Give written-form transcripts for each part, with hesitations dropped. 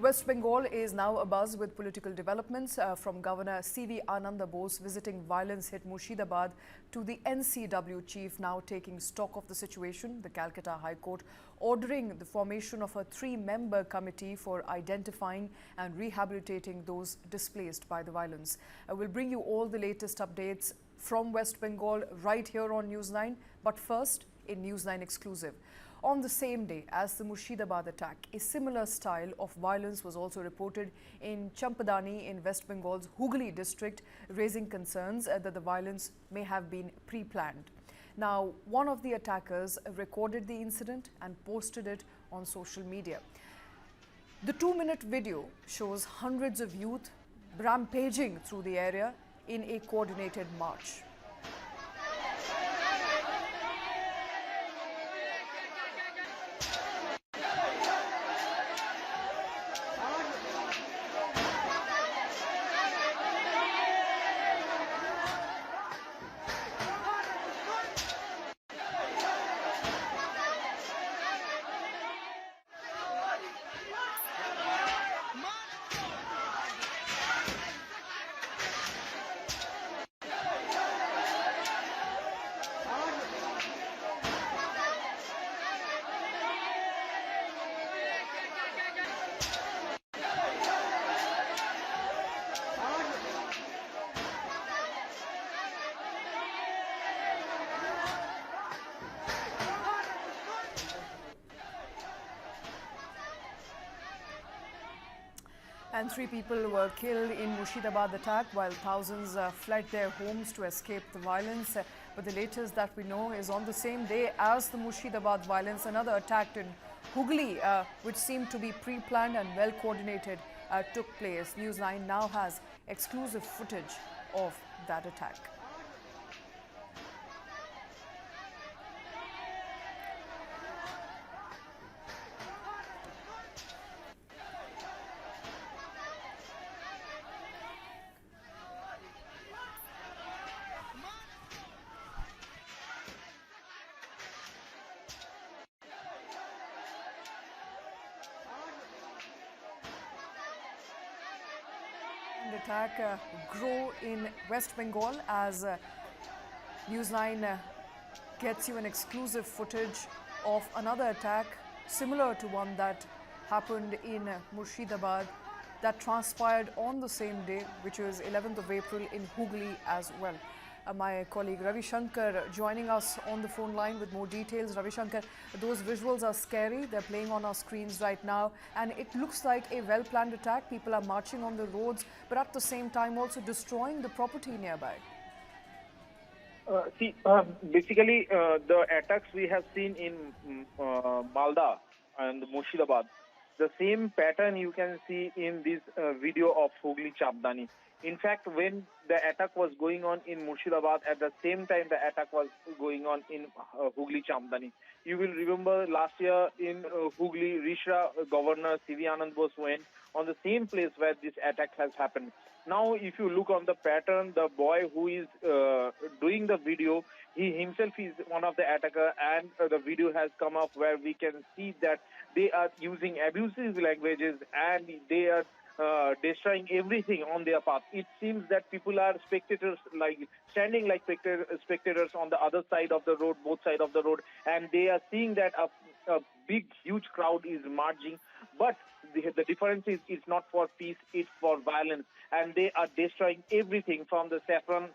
West Bengal is now abuzz with political developments from Governor C.V. Ananda Bose visiting violence-hit Murshidabad to the NCW chief now taking stock of the situation. The Calcutta High Court ordering the formation of a 3-member committee for identifying and rehabilitating those displaced by the violence. We'll bring you all the latest updates from West Bengal right here on News 9. But first, in News 9 exclusive. On the same day as the Murshidabad attack, a similar style of violence was also reported in Champdani in West Bengal's Hooghly district, raising concerns that the violence may have been pre-planned. Now, one of the attackers recorded the incident and posted it on social media. The 2-minute video shows hundreds of youth rampaging through the area in a coordinated march. And 3 people were killed in Murshidabad attack while thousands fled their homes to escape the violence. But the latest that we know is on the same day as the Murshidabad violence, another attack in Hooghly, which seemed to be pre-planned and well coordinated, took place. News 9 now has exclusive footage of that attack. The attack grow in West Bengal as News 9 gets you an exclusive footage of another attack similar to one that happened in Murshidabad that transpired on the same day, which was 11th of April in Hooghly as well. My colleague Ravi Shankar joining us on the phone line with more details. Ravi Shankar, those visuals are scary. They're playing on our screens right now. And it looks like a well-planned attack. People are marching on the roads, but at the same time also destroying the property nearby. Basically, the attacks we have seen in Malda and Murshidabad, the same pattern you can see in this video of Hooghly Champdani. In fact, when the attack was going on in Murshidabad, at the same time the attack was going on in Hooghly Champdani. You will remember last year in Hooghly, Rishra Governor C.V. Ananda Bose went on the same place where this attack has happened. Now, if you look on the pattern, the boy who is doing the video, he himself is one of the attacker, and the video has come up where we can see that they are using abusive languages and they are destroying everything on their path. It seems that people are spectators, like standing like spectators on the other side of the road, both sides of the road, and they are seeing that a big, huge crowd is marching. But the difference is it's not for peace, it's for violence, and they are destroying everything from the saffron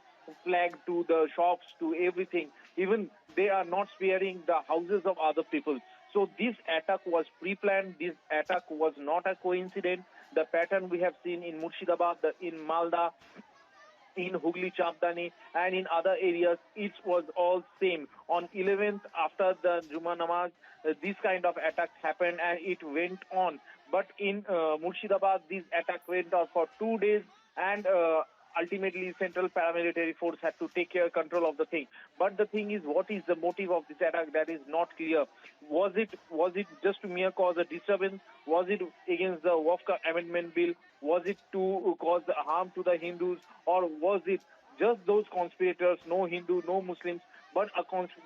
flag to the shops to everything. Even they are not sparing the houses of other people. So this attack was pre-planned. This attack was not a coincidence. The pattern we have seen in Murshidabad, in Malda, in Hooghly Champdani, and in other areas, it was all same. On 11th, after the Juma Namaz, this kind of attacks happened and it went on. But in Murshidabad, this attack went on for 2 days, and ultimately Central Paramilitary Force had to take control of the thing. But the thing is, what is the motive of this attack? That is not clear. Was it just to mere cause a disturbance? Was it against the Waqf Amendment Bill? Was it to cause harm to the Hindus? Or was it just those conspirators, no Hindu, no Muslims, but a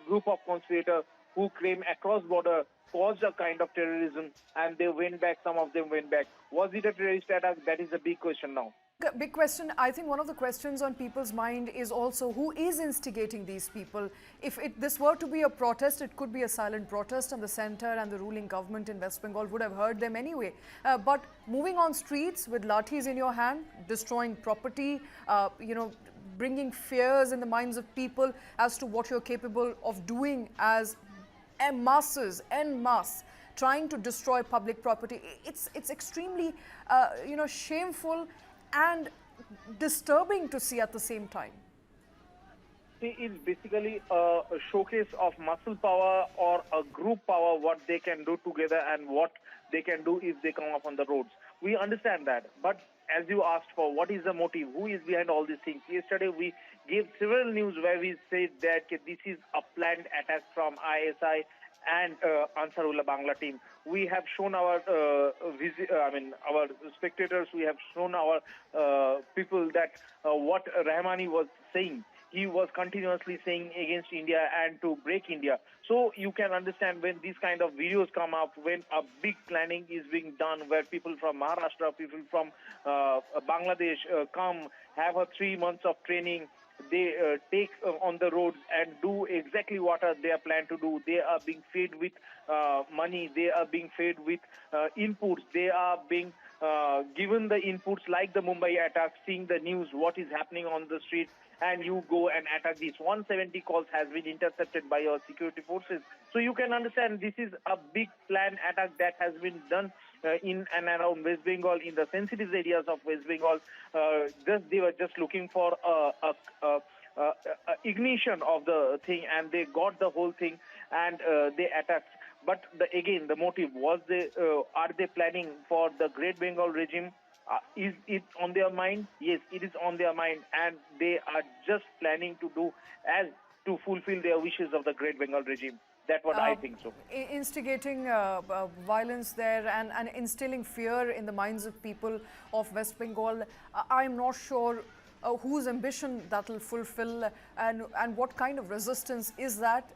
group of conspirators who came across border caused a kind of terrorism, and they went back. Some of them went back. Was it a terrorist attack? That is a big question now. Big question. I think one of the questions on people's mind is also who is instigating these people. If this were to be a protest, it could be a silent protest, and the centre and the ruling government in West Bengal would have heard them anyway. But moving on streets with lathis in your hand, destroying property, bringing fears in the minds of people as to what you're capable of doing as masses, en masse, trying to destroy public property. It's extremely, shameful and disturbing to see at the same time. It's basically a showcase of muscle power or a group power, what they can do together and what they can do if they come up on the roads. We understand that. But as you asked for, what is the motive? Who is behind all these things? Yesterday, we gave several news where we said that this is a planned attack from ISI and Ansarullah Bangla team. We have shown our our spectators, we have shown our people that what Rahmani was saying. He was continuously saying against India and to break India. So you can understand when these kind of videos come up, when a big planning is being done, where people from Maharashtra, people from Bangladesh come, have a 3 months of training. They take on the roads and do exactly what they are planned to do. They are being fed with money. They are being fed with inputs. They are being given the inputs like the Mumbai attack, seeing the news, what is happening on the streets, and you go and attack this. 170 calls has been intercepted by our security forces. So you can understand this is a big planned attack that has been done in and around West Bengal, in the sensitive areas of West Bengal. They were just looking for ignition of the thing, and they got the whole thing, and they attacked. But again, the motive was are they planning for the Great Bengal regime? Is it on their mind? Yes, it is on their mind, and they are just planning to do as to fulfill their wishes of the Great Bengal regime. That's what I think so. Instigating violence there and instilling fear in the minds of people of West Bengal. I'm not sure whose ambition that will fulfill and what kind of resistance is that.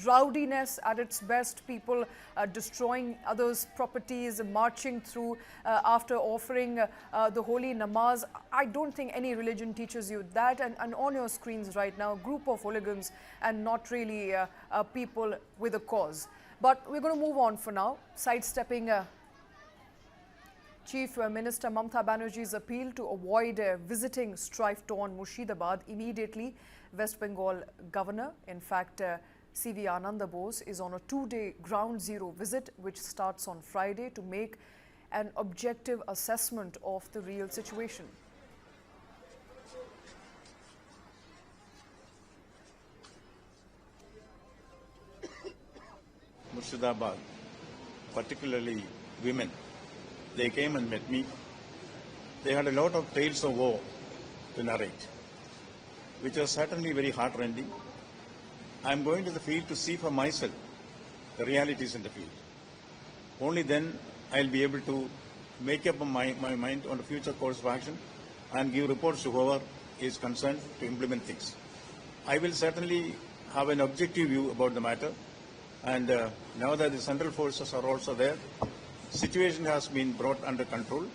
Rowdiness at its best, people destroying others' properties, marching through after offering the holy namaz. I don't think any religion teaches you that. And on your screens right now, a group of hooligans and not really people with a cause. But we're going to move on for now, sidestepping Chief Minister Mamata Banerjee's appeal to avoid visiting strife-torn Murshidabad immediately. West Bengal Governor, in fact, CV Ananda Bose, is on a 2-day ground zero visit which starts on Friday to make an objective assessment of the real situation. Murshidabad, particularly women, they came and met me. They had a lot of tales of woe to narrate, which was certainly very heartrending. I'm going to the field to see for myself the realities in the field. Only then I'll be able to make up my mind on the future course of action and give reports to whoever is concerned to implement things. I will certainly have an objective view about the matter, and now that the central forces are also there, situation has been brought under control.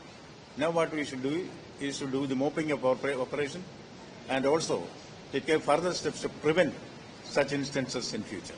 Now what we should do is to do the mopping up operation and also take further steps to prevent such instances in future.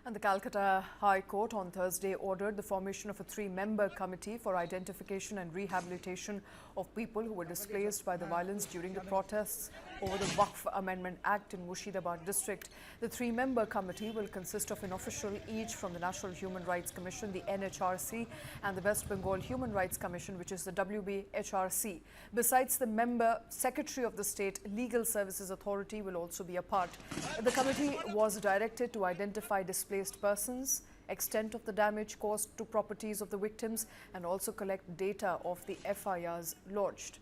And the Calcutta High Court on Thursday ordered the formation of a 3-member committee for identification and rehabilitation of people who were displaced by the violence during the protests over the Waqf Amendment Act in Murshidabad district. The 3-member committee will consist of an official each from the National Human Rights Commission, the NHRC, and the West Bengal Human Rights Commission, which is the WBHRC. Besides the member, Secretary of the State Legal Services Authority will also be a part. The committee was directed to identify displaced persons, extent of the damage caused to properties of the victims, and also collect data of the FIRs lodged.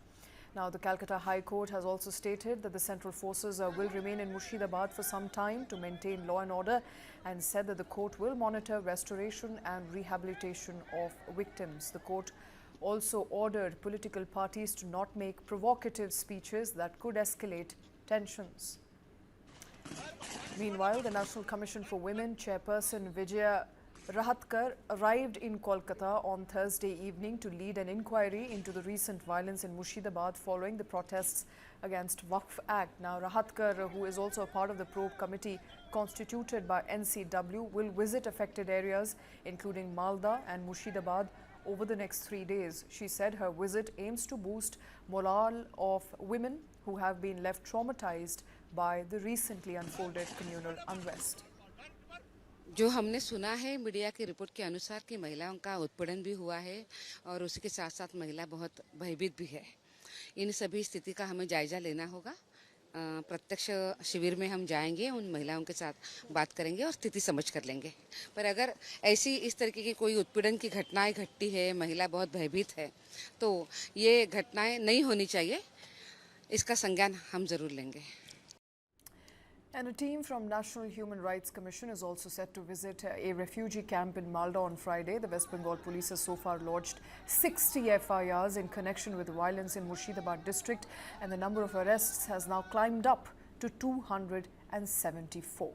Now, the Calcutta High Court has also stated that the central forces will remain in Murshidabad for some time to maintain law and order, and said that the court will monitor restoration and rehabilitation of victims. The court also ordered political parties to not make provocative speeches that could escalate tensions. Meanwhile, the National Commission for Women chairperson Vijaya Rahatkar arrived in Kolkata on Thursday evening to lead an inquiry into the recent violence in Murshidabad following the protests against Waqf Act. Now, Rahatkar, who is also a part of the probe committee constituted by NCW, will visit affected areas including Malda and Murshidabad over the next 3 days. She said her visit aims to boost morale of women who have been left traumatized by the recently unfolded communal unrest. जो हमने सुना है media की report के अनुसार कि महिलाओं का उत्पीड़न भी हुआ है और उसी के साथ साथ महिला बहुत भयभीत भी है। इन सभी स्थिति का हमें जायजा लेना होगा। प्रत्यक्ष शिविर में हम जाएंगे, उन महिलाओं के साथ बात करेंगे और स्थिति समझ कर लेंगे। पर अगर ऐसी इस तरीके की कोई उत्पीड़न की घटनाएं घटती है, महिला बहुत भयभीत है, तो ये घटनाएं नहीं होनी चाहिए, इसका संज्ञान हम जरूर लेंगे। And a team from National Human Rights Commission is also set to visit a refugee camp in Malda on Friday. The West Bengal police has so far lodged 60 FIRs in connection with violence in Murshidabad district, and the number of arrests has now climbed up to 274.